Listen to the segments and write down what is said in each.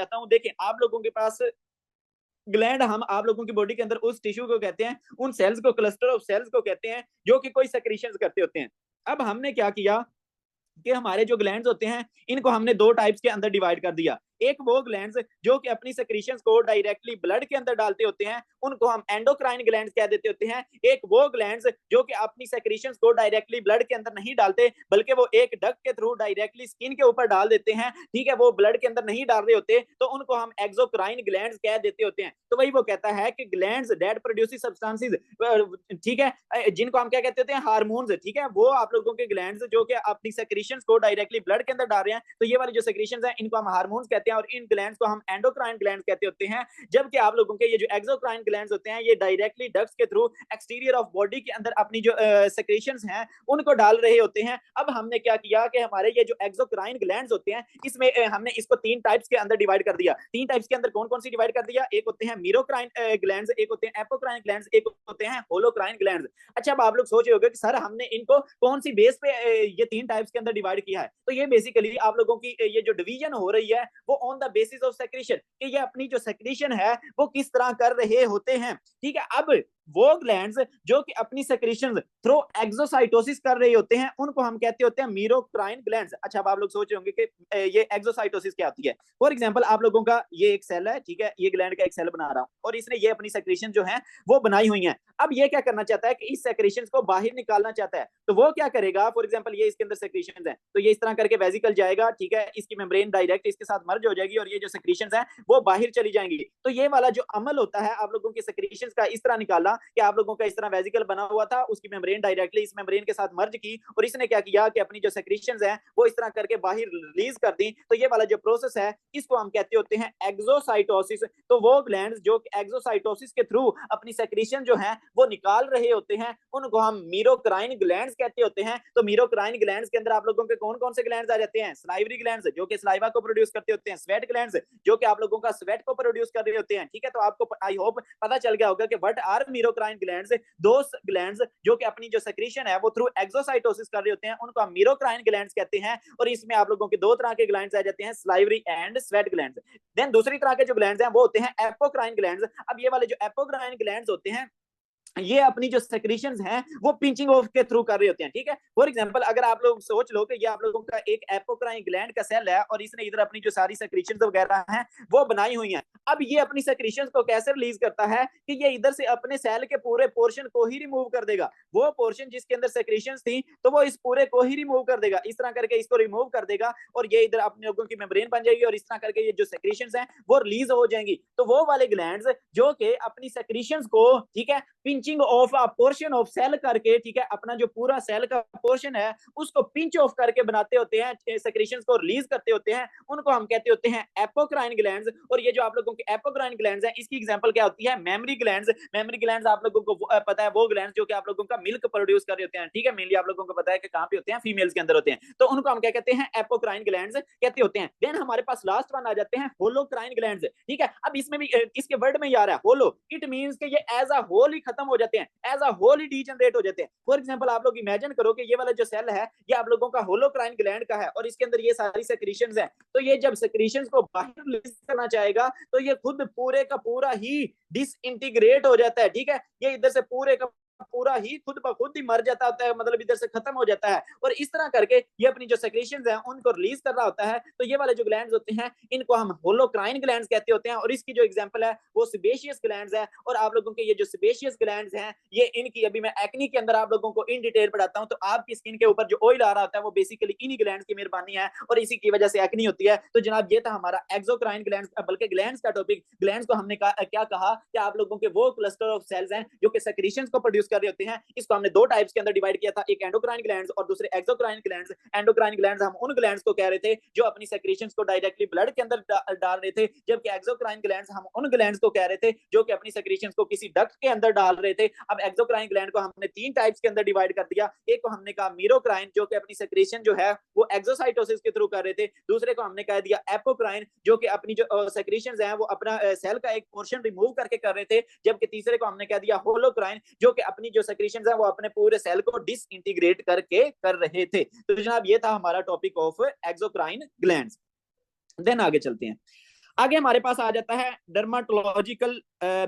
चाहता हूं, देखें आप लोगों के पास ग्लैंड, हम आप लोगों की बॉडी के अंदर उस टिश्यू को कहते हैं, उन सेल्स को क्लस्टर ऑफ सेल्स को कहते हैं जो कि कोई सेक्रीशंस करते होते हैं। अब हमने क्या किया कि हमारे जो ग्लैंड्स होते हैं इनको हमने दो टाइप्स के अंदर डिवाइड कर दिया। एक वो ग्लैंड्स जो कि अपनी सेक्रीशंस को डायरेक्टली ब्लड के अंदर डालते होते हैं, उनको हम एंडोक्राइन ग्लैंड्स कह देते होते हैं। एक वो ग्लैंड्स जो कि अपनी सेक्रीशंस को डायरेक्टली ब्लड के अंदर नहीं डालते, बल्कि वो एक डक्ट के थ्रू डायरेक्टली स्किन के ऊपर डाल देते हैं, ठीक है, वो ब्लड के अंदर नहीं डाल रहे होते, तो उनको हम एक्सोक्राइन ग्लैंड्स कह देते होते हैं। तो वही वो कहता है कि ग्लैंड्स दैट प्रोड्यूस सब्सटेंसेस, ठीक है, जिनको हम क्या कहते होते हैं, हार्मोन्स, ठीक है, वो आप लोगों के ग्लैंड्स जो कि अपनी सेक्रीशंस को डायरेक्टली ब्लड के अंदर डाल रहे हैं, तो ये वाली जो सेक्रीशंस हैं इनको हम हार्मोन्स कहते हैं और इन ग्लैंड्स को हम एंडोक्राइन ग्लैंड्स कहते होते हैं। जबकि आप लोगों के ये जो एक्सोक्राइन ग्लैंड्स होते हैं ये डायरेक्टली डक्ट्स के थ्रू एक्सटीरियर ऑफ बॉडी के अंदर अपनी जो सेक्रीशंस हैं उनको डाल रहे होते हैं। अब हमने क्या किया कि हमारे ये जो एक्सोक्राइन ग्लैंड्स होते हैं इसमें हमने इसको तीन टाइप्स के अंदर डिवाइड कर दिया। तीन टाइप्स के अंदर कौन कौन सी डिवाइड कर दिया? एक होते हैं मीरोक्राइन ग्लैंड्स, एक होते हैं एपोक्राइन ग्लैंड्स, एक होते हैं होलोक्राइन ग्लैंड्स। अच्छा, अब आप लोग सोच रहे होंगे कि सर हमने इनको कौन सी बेस पे ये तीन टाइप्स के अंदर डिवाइड किया है? तो ये बेसिकली आप लोगों की ये जो डिवीजन हो रही है वो on the basis of secretion, कि ये अपनी जो सेक्रेशन है वो किस तरह कर रहे होते हैं, ठीक है। अब वो ग्लैंड्स जो कि अपनी सेक्रेशन थ्रू एक्सोसाइटोसिस कर रहे होते हैं उनको हम कहते होते हैं मीरोक्राइन ग्लैंड्स। अच्छा, अब आप लोग सोच रहे होंगे कि ये एक्सोसाइटोसिस क्या होती है। फॉर एग्जांपल आप लोगों का ये एक सेल है, ठीक है, ये ग्लैंड का एक सेल बना रहा हूं और इसने ये अपनी सेक्रेशन जो है वो बनाई हुई है। अब ये क्या करना चाहता है कि इस सेक्रेशन को बाहर निकालना चाहता है, तो वो क्या करेगा, फॉर एग्जांपल ये इसके अंदर सेक्रेशन है तो ये इस तरह करके वेसिकल जाएगा, ठीक है, इसकी मेम्ब्रेन डायरेक्ट इसके साथ मर्ज हो जाएगी और ये जो सेक्रेशन है वो बाहर चली जाएंगी। तो ये वाला जो अमल होता है आप लोगों की सेक्रेशन का इस तरह निकाला कि आप लोगों का इस तरह वेसिकल बना हुआ था, उसकी मेम्ब्रेन डायरेक्टली इस मेम्ब्रेन के साथ मर्ज की और इसने क्या किया कि अपनी जो सेक्रेशन है वो इस तरह करके बाहर रिलीज कर दी। तो ये वाला जो प्रोसेस है इसको हम कहते होते हैं एक्सोसाइटोसिस। तो वो ग्लैंड्स जो एक्सोसाइटोसिस के थ्रू अपनी सेक्रेशन जो है वो निकाल रहे होते हैं उनको हम मीरोक्राइन ग्लैंड्स कहते होते हैं। तो मीरोक्राइन ग्लैंड्स के अंदर आप लोगों के कौन कौन से ग्लैंड्स आ जाते हैं? सलाइवरी ग्लैंड्स जो कि सलाइवा को प्रोड्यूस करते होते हैं, स्वेट ग्लैंड्स जो कि आप लोगों का स्वेट को प्रोड्यूस कर रहे होते हैं, ठीक है। तो आपको आई होप पता चल गया होगा कि व्हाट आर मीरोक्राइन ग्लैंड्स। दो ग्लैंड्स जो कि अपनी जो सेक्रेशन है वो थ्रू एक्सोसाइटोसिस कर रहे होते हैं उनको हम मीरोक्राइन ग्लैंड्स कहते हैं। और इसमें आप लोगों के दो तरह के ग्लैंड्स आ जाते हैं, salivary and sweat glands. Then दूसरी तरह के जो ग्लैंड्स हैं वो होते हैं एपोक्राइन ग्लैंड्स। अब ये वाले जो एपोक्राइन ग्लैंड्स होते हैं ये अपनी जो सेक्रेशंस हैं वो पिंचिंग ऑफ के थ्रू कर रहे होते हैं, ठीक है। फॉर एग्जांपल अगर आप लोग सोच लो कि ये आप लोगों का एक एपोक्राइन ग्लैंड का सेल है और इसने इधर अपनी जो सारी सेक्रेशंस वगैरह हैं वो बनाई हुई हैं। अब ये अपनी सेक्रेशंस को कैसे रिलीज करता है कि ये इधर से अपने सेल के पूरे पोर्शन को ही रिमूव कर देगा। वो पोर्शन जिसके अंदर सेक्रेशंस थी तो वो इस पूरे को ही रिमूव कर देगा, इस तरह करके इसको रिमूव कर देगा और ये इधर अपने लोगों की मेम्ब्रेन बन जाएगी और इस तरह करके ये जो सेक्रेशंस हैं वो रिलीज हो जाएंगी। तो वो वाले ग्लैंड्स जो कि अपनी सेक्रेशंस को, ठीक है, pinching off a portion of cell करके, ठीक है, अपना जो पूरा सेल का पोर्शन है उसको पिंच ऑफ करके बनाते होते हैं, सेक्रेशंस को रिलीज करते होते हैं, उनको हम कहते होते हैं एपोक्राइन ग्लैंड्स। और ये जो आप लोगों के एपोक्राइन ग्लैंड्स हैं इसकी एग्जांपल क्या होती है? Mammary glands. मेमरी ग्लैंड्स आप लोगों को पता है वो ग्लैंड्स जो कि आप लोगों का मिल्क प्रोड्यूस कर रहे होते हैं, ठीक है, मेनली आप लोगों को पता है कि कहां पे होते हैं, फीमेल्स के अंदर होते हैं, तो उनको हम क्या कहते हैं? एपोक्राइन ग्लैंड्स कहते होते हैं। देन हमारे पास लास्ट वन आ जाते हैं होलोक्राइन ग्लैंड्स, ठीक है। अब इसमें भी इसके वर्ड में ही आ रहा है होलो, इट मींस कि ये एज अ होल ही खत्म हो जाते हैं, एज अ होल ही डीजनरेट हो जाते हैं। फॉर एग्जांपल आप लोग इमेजिन करो कि ये वाला जो सेल है ये आप लोगों का होलोक्राइन ग्लैंड का है और इसके अंदर ये सारी सेक्रेशंस हैं। तो ये जब सेक्रेशंस को बाहर रिलीज करना चाहेगा तो ये खुद पूरे का पूरा ही डिसइंटीग्रेट हो जाता है, ठीक है। ये इधर से पूरे का पूरा ही खुद ब खुद ही मर जाता होता है, मतलब इधर से खत्म हो जाता है और इस तरह करके ये अपनी जो सेक्रेशंस हैं उनको रिलीज कर रहा होता है। तो ये वाले जो ग्लैंड्स होते हैं इनको हम होलोक्राइन ग्लैंड्स कहते होते हैं और इसकी जो एग्जांपल है वो सेबेशियस ग्लैंड्स है। और आप लोगों के ये जो सेबेशियस ग्लैंड्स हैं ये इनकी अभी मैं एक्नी के अंदर आप लोगों को इन डिटेल पढ़ाता हूं। तो आपकी स्किन के ऊपर जो ऑयल आ रहा होता है वो बेसिकली इन्हीं ग्लैंड्स की मेहरबानी है और इसी की वजह से एक्नी होती है। तो जनाब ये था हमारा एक्सोक्राइन ग्लैंड्स, बल्कि ग्लैंड्स का टॉपिक। ग्लैंड्स को हमने क्या कहा कि आप लोगों के वो क्लस्टर ऑफ सेल्स हैं जो कि सेक्रेशंस को प्रोड्यूस कर रहे होते हैं। इसको हमने दो टाइप्स के अंदर डिवाइड किया था, एक एंडोक्राइन ग्लैंड्स और दूसरे एक्सोक्राइन ग्लैंड्स। एंडोक्राइन ग्लैंड्स हम उन ग्लैंड्स को कह रहे थे जो अपनी सेक्रेशंस को डायरेक्टली ब्लड के अंदर डाल रहे थे, जबकि एक्सोक्राइन ग्लैंड्स हम उन ग्लैंड्स को कह रहे थे जो कि अपनी सेक्रेशंस को किसी डक्ट के अंदर डाल रहे थे। अब एक्सोक्राइन ग्लैंड को हमने तीन टाइप्स के अंदर डिवाइड कर दिया। एक को हमने कहा मीरोक्राइन जो कि अपनी सेक्रेशन जो है वो एक्सोसाइटोसिस के थ्रू कर रहे थे, दूसरे को हमने कह दिया एपोक्राइन जो कि अपनी जो सेक्रेशंस हैं वो अपना सेल का एक पोर्शन रिमूव करके कर रहे थे, जबकि तीसरे को हमने कह दिया होलोक्राइन जो कि अपनी जो सेक्रेशंस हैं वो अपने पूरे सेल को डिसइंटीग्रेट करके कर रहे थे। तो जनाब ये था हमारा topic of exocrine glands. Then आगे चलते हैं। आगे हमारे पास आ जाता है डर्माटोलॉजिकल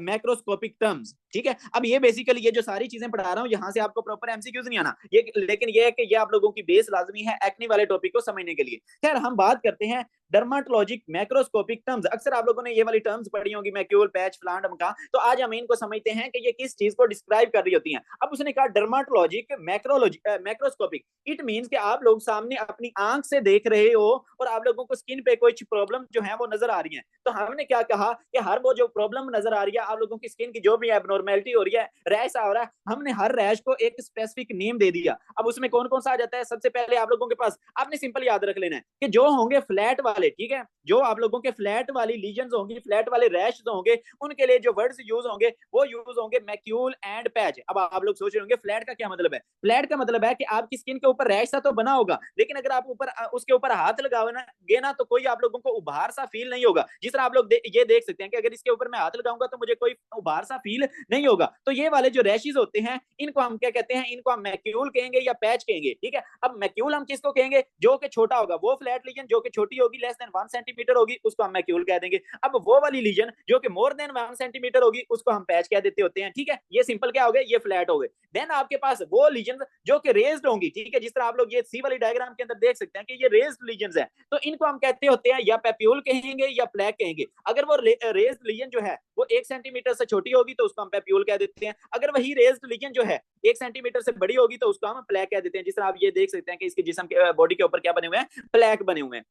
मैक्रोस्कोपिक टर्म्स, ठीक है। अब ये बेसिकली ये जो सारी चीजें पढ़ा रहा हूँ यहां से आपको प्रॉपर एमसीक्यूज नहीं आना ये, लेकिन ये है कि ये आप लोगों की बेस लाजमी है एक्ने वाले टॉपिक को समझने के लिए। खैर हम बात करते हैं डर्माटोलॉजिक मैक्रोस्कोपिक टर्म्स। अक्सर आप लोगों ने ये वाली टर्म्स पढ़ी होंगी, मैक्यूल, पैच, फ्लांड, का। तो आज हम इनको समझते हैं कि ये किस चीज को डिस्क्राइब कर रही होती हैं। अब उसने कहा डर्माटोलॉजिक मैक्रोस्कोपिक, इट मींस कि आप लोग सामने अपनी आंख से देख रहे हो और आप लोगों को स्किन पे कोई प्रॉब्लम जो है वो नजर आ रही है। तो हमने क्या कहा कि हर वो जो प्रॉब्लम नजर आ रही है, आप लोगों की स्किन की जो भी एबनॉर्मेलिटी हो रही है, रैश आ रहा है, हमने हर रैश को एक स्पेसिफिक नेम दे दिया। अब उसमें कौन कौन सा आ जाता है? सबसे पहले आप लोगों के पास आपने सिंपल याद रख लेना है कि जो होंगे फ्लैट वाले, ठीक है, जो आप लोगों के फ्लैट वाली लीजन्स होंगी, फ्लैट वाले रैश होंगे, उनके लिए जो वर्ड्स यूज होंगे वो यूज होंगे मैक्यूल एंड पैच। अब आप लोग सोच रहे होंगे फ्लैट का क्या मतलब है? फ्लैट का मतलब है कि आपकी स्किन के ऊपर रैश सा तो बना होगा, लेकिन अगर आप ऊपर उसके ऊपर हाथ लगाओगे ना तो कोई आप लोगों को उभार सा फील नहीं होगा। जिस तरह आप लोग ये देख सकते हैं कि अगर इसके ऊपर मैं हाथ लगाऊंगा तो मुझे कोई उभार सा फील नहीं होगा। तो ये वाले जो रैशेस होते हैं इनको हम क्या कहते हैं? इनको हम मैक्यूल कहेंगे या पैच कहेंगे, ठीक है। अब मैक्यूल हम किसको कहेंगे? जो कि छोटा होगा, वो फ्लैट लीजन जो कि छोटी होगी, लेस देन 1 सेंटीमीटर होगी, उसको हम मैक्यूल कह देंगे। अब वो वाली लीजन जो कि मोर देन 1 सेंटीमीटर होगी, उसको हम पैच कह देते होते हैं, ठीक है। ये सिंपल क्या हो गए? ये फ्लैट हो गए। देन आपके पास वो लीजन जो कि रेज्ड होंगी, ठीक है, जिस तरह आप लोग ये सी वाली डायग्राम के अंदर देख सकते हैं कि ये रेज्ड लीजन है, तो इनको हम कहते होते हैं या पेप्यूल कहेंगे या प्लैक कहेंगे। अगर वो रेज्ड लीजन जो है वो 1 सेंटीमीटर से छोटी होगी तो उसको हम पेप्यूल कह देते हैं। अगर वही रेज्ड लीजन जो है 1 सेंटीमीटर से बड़ी होगी तो उसको हम प्लैक कह देते हैं। जिस तरह आप ये देख सकते हैं कि इसके जिस्म के बॉडी के ऊपर क्या बने हुए हैं? प्लैक बने हुए हैं।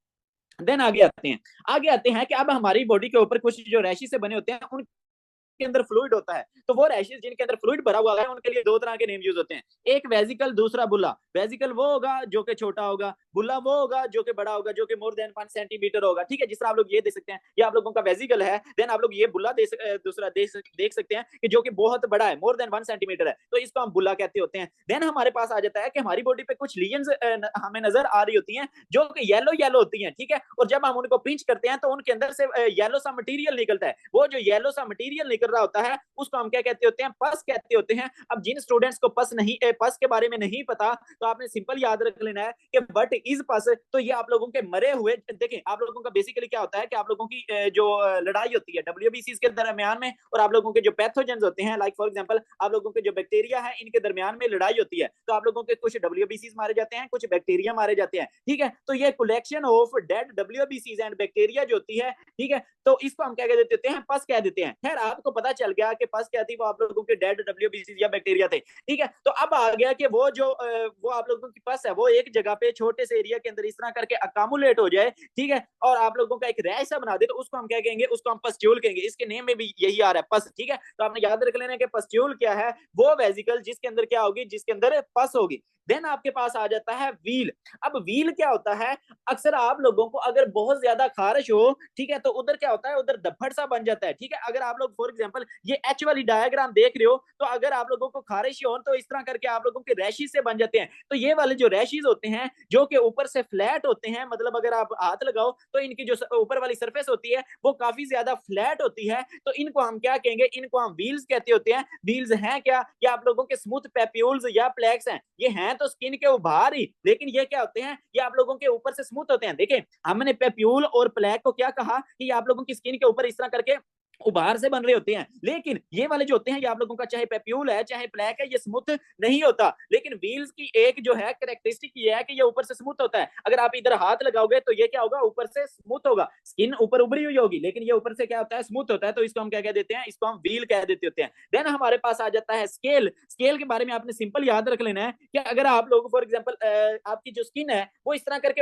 देन आगे आते हैं कि अब हमारी बॉडी के ऊपर कुछ जो रैशी से बने होते हैं उन के अंदर फ्लूइड होता है। तो वो रैशेस जिनके अंदर फ्लूइड भरा हुआ है उनके लिए दो तरह के नेम यूज होते हैं, एक वेजिकल, दूसरा बुल्ला। वेजिकल वो होगा जो कि छोटा होगा, बुल्ला वो होगा जो कि बड़ा होगा, जो कि मोर देन 1 सेंटीमीटर होगा, ठीक है। जिस तरह आप लोग ये देख सकते हैं ये आप लोगों का वेजिकल है। देन आप लोग ये बुल्ला दूसरा देख सकते हैं कि जो कि बहुत बड़ा है, मोर देन 1 सेंटीमीटर है, तो इसको हम बुल्ला कहते होते हैं। देन हमारे पास आ जाता है कि हमारी बॉडी पे कुछ लीजन्स हमें नजर आ रही होती हैं जो कि येलो येलो होती हैं, ठीक है। और जब हम उनको पिंच करते हैं तो उनके अंदर से येलो सा मटेरियल निकलता है। वो जो येलो सा मटेरियल निकल रहा होता है उसको हम क्या कहते होते हैं? पस कहते होते हैं। अब जिन स्टूडेंट्स को पस के बारे में नहीं पता तो आपने सिंपल याद रख लेना है कि व्हाट इज पस। तो ये आप लोगों के मरे हुए, देखें आप लोगों का बेसिकली क्या होता है कि आप लोगों की जो लड़ाई होती है डब्ल्यूबीसीज के दरमियान में, और आप लोगों के जो पैथोजेंस होते हैं, लाइक फॉर एग्जांपल आप लोगों के जो बैक्टीरिया है इनके दरमियान में लड़ाई होती है, तो आप लोगों के कुछ डब्ल्यूबीसीज मारे जाते हैं, कुछ बैक्टीरिया मारे जाते हैं, ठीक है। तो ये कलेक्शन ऑफ डेड डब्ल्यूबीसीज एंड बैक्टीरिया जो होती है, ठीक है, तो इसको हम क्या कह देते हैं? पस कह देते हैं। खैर आपको पता चल गया कि पस क्या थी, वो आप लोगों के डेड डब्ल्यूबीसी या बैक्टीरिया थे, ठीक है। तो अब आ गया कि वो जो वो आप लोगों की पस है वो एक जगह पे छोटे से एरिया के अंदर इस तरह करके अकामुलेट हो जाए, ठीक है, और आप लोगों का एक रैश सा बना दे, तो उसको हम क्या कहेंगे? उसको हम पस्ट्यूल कहेंगे। इसके नेम में भी यही आ रहा है, पस, ठीक है। तो आपने याद रख लेना कि पस्ट्यूल क्या है? वो वेजिकल जिसके अंदर क्या होगी? जिसके अंदर पस होगी। देन आपके पास आ जाता है व्हील। अब व्हील क्या होता है? अक्सर आप लोगों को अगर बहुत ज्यादा खारिश हो, ठीक है, तो उधर क्या होता है? उधर धब्बड़ सा बन जाता है, ठीक है। अगर आप लोग फॉर एग्जांपल ये एच वाली डायग्राम देख रहे हो, तो अगर आप लोगों को खारिश हो तो इस तरह करके आप लोगों के रैशेस से बन जाते हैं। तो ये वाले जो रैशेस होते हैं जो कि ऊपर से फ्लैट होते हैं, मतलब अगर आप हाथ लगाओ तो इनकी जो ऊपर वाली सरफेस होती है वो काफी ज्यादा फ्लैट होती है, तो इनको हम क्या कहेंगे? इनको हम व्हील्स कहते होते हैं। व्हील्स हैं क्या? ये आप लोगों के स्मूथ पेप्यूल्स या प्लेक्स हैं। ये हैं तो स्किन के ऊपर ही, लेकिन ये क्या होते हैं? ये आप लोगों के ऊपर से स्मूथ होते हैं। देखें हमने पेप्यूल और प्लेक को क्या कहा कि ये आप लोगों की स्किन के ऊपर इस तरह करके उभार से बन रहे होते हैं, लेकिन ये वाले जो होते हैं ये आप लोगों का चाहे पेप्यूल है चाहे प्लैक है ये स्मूथ नहीं होता। लेकिन व्हील्स की एक जो है कैरेक्टरिस्टिक ये है कि ये ऊपर से स्मूथ होता है। अगर आप इधर हाथ लगाओगे तो ये क्या होगा? ऊपर से स्मूथ होगा, स्किन ऊपर उभरी हुई होगी, लेकिन ये ऊपर से क्या होता है? स्मूथ होता है। तो इसको हम क्या कह देते हैं? इसको हम व्हील कह देते होते हैं। देन हमारे पास आ जाता है स्केल। स्केल के बारे में आपने सिंपल याद रख लेना है कि अगर आप लोग फॉर एग्जाम्पल आपकी जो स्किन है वो इस तरह करके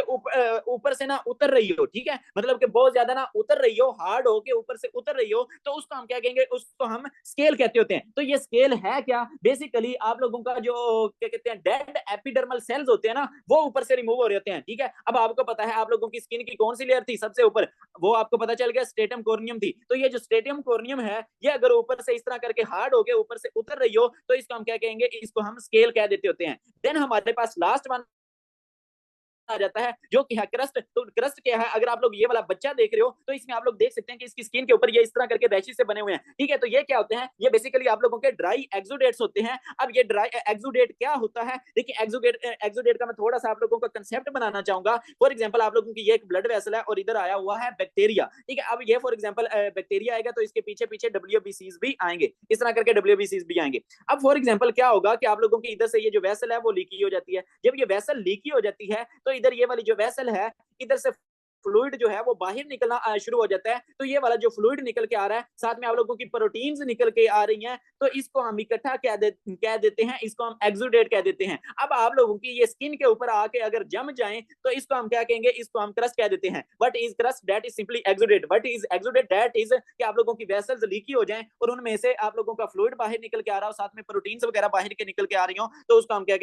ऊपर से ना उतर रही हो, ठीक है, मतलब कि बहुत ज्यादा ना उतर रही हो, हार्ड हो के ऊपर से उतर रही हो, तो उसको हम क्या कहेंगे? उसको हम स्केल कहते होते हैं। तो ये स्केल है क्या? बेसिकली आप लोगों का जो क्या कहते हैं डेड एपिडर्मल सेल्स होते हैं ना वो ऊपर से रिमूव हो रहे होते हैं, ठीक है। अब आपको पता है आप लोगों की स्किन की कौन सी लेयर थी सबसे ऊपर? वो आपको पता चल गया स्ट्रेटम कॉर्नियम थी। तो ये जो स्ट्रेटम कॉर्नियम है ये अगर ऊपर से इस तरह करके हार्ड हो के ऊपर से उतर रही हो तो इसको हम क्या कहेंगे? इसको हम स्केल कह देते होते हैं। देन हमारे पास लास्ट वन आ जाता है जो कि है क्रस्ट। तो क्रस्ट क्या है, अगर आप लोग ये वाला बच्चा देख रहे हो तो इसमें आप लोग देख सकते हैं कि इसकी स्किन के ऊपर ये इस तरह करके रैशेस से बने हुए हैं, ठीक है। तो ये क्या होते हैं, ये बेसिकली आप लोगों के ड्राई एक्सुडेट्स होते हैं। अब ये ड्राई एक्सुडेट क्या होता है, देखिए एक्सुडेट का मैं थोड़ा सा आप लोगों को कंसेप्ट बनाना चाहूंगा। फॉर एग्जांपल आप लोगों की ये एक ब्लड वेसल है और इधर आया हुआ है बैक्टीरिया, ठीक है। अब ये फॉर एग्जांपल बैक्टीरिया आएगा तो इसके पीछे पीछे डब्ल्यूबीसीज भी आएंगे, इस तरह करके डब्ल्यूबीसीज भी आएंगे। अब फॉर एग्जांपल क्या होगा कि आप लोगों की इधर से ये जो वेसल है वो लीकी हो जाती है। जब ये वेसल लीकी हो जाती है तो इधर ये वाली जो वेसल है, इधर से फ्लूइड जो है वो बाहर निकलना शुरू हो जाता है। तो ये वाला जो फ्लूइड निकल के आ रहा है, साथ में आप लोगों की प्रोटीन्स निकल के आ रही हैं, तो इसको हम इकट्ठा कह देते हैं, इसको हम एक्सुडेट कह देते हैं। अब आप लोगों की ये स्किन के ऊपर आके अगर जम जाए तो इसको हम क्या कहेंगे, इसको हम क्रस्ट कह देते हैं। What is crust, that is simply exudate. What is exudate, that is कि आप लोगों की वेसल्स लीकी हो जाएं और उनमें से आप लोगों का फ्लूइड बाहर निकल के आ रहा हो, साथ में प्रोटीन्स वगैरह बाहर के निकल के आ रही हो, तो उसको हम क्या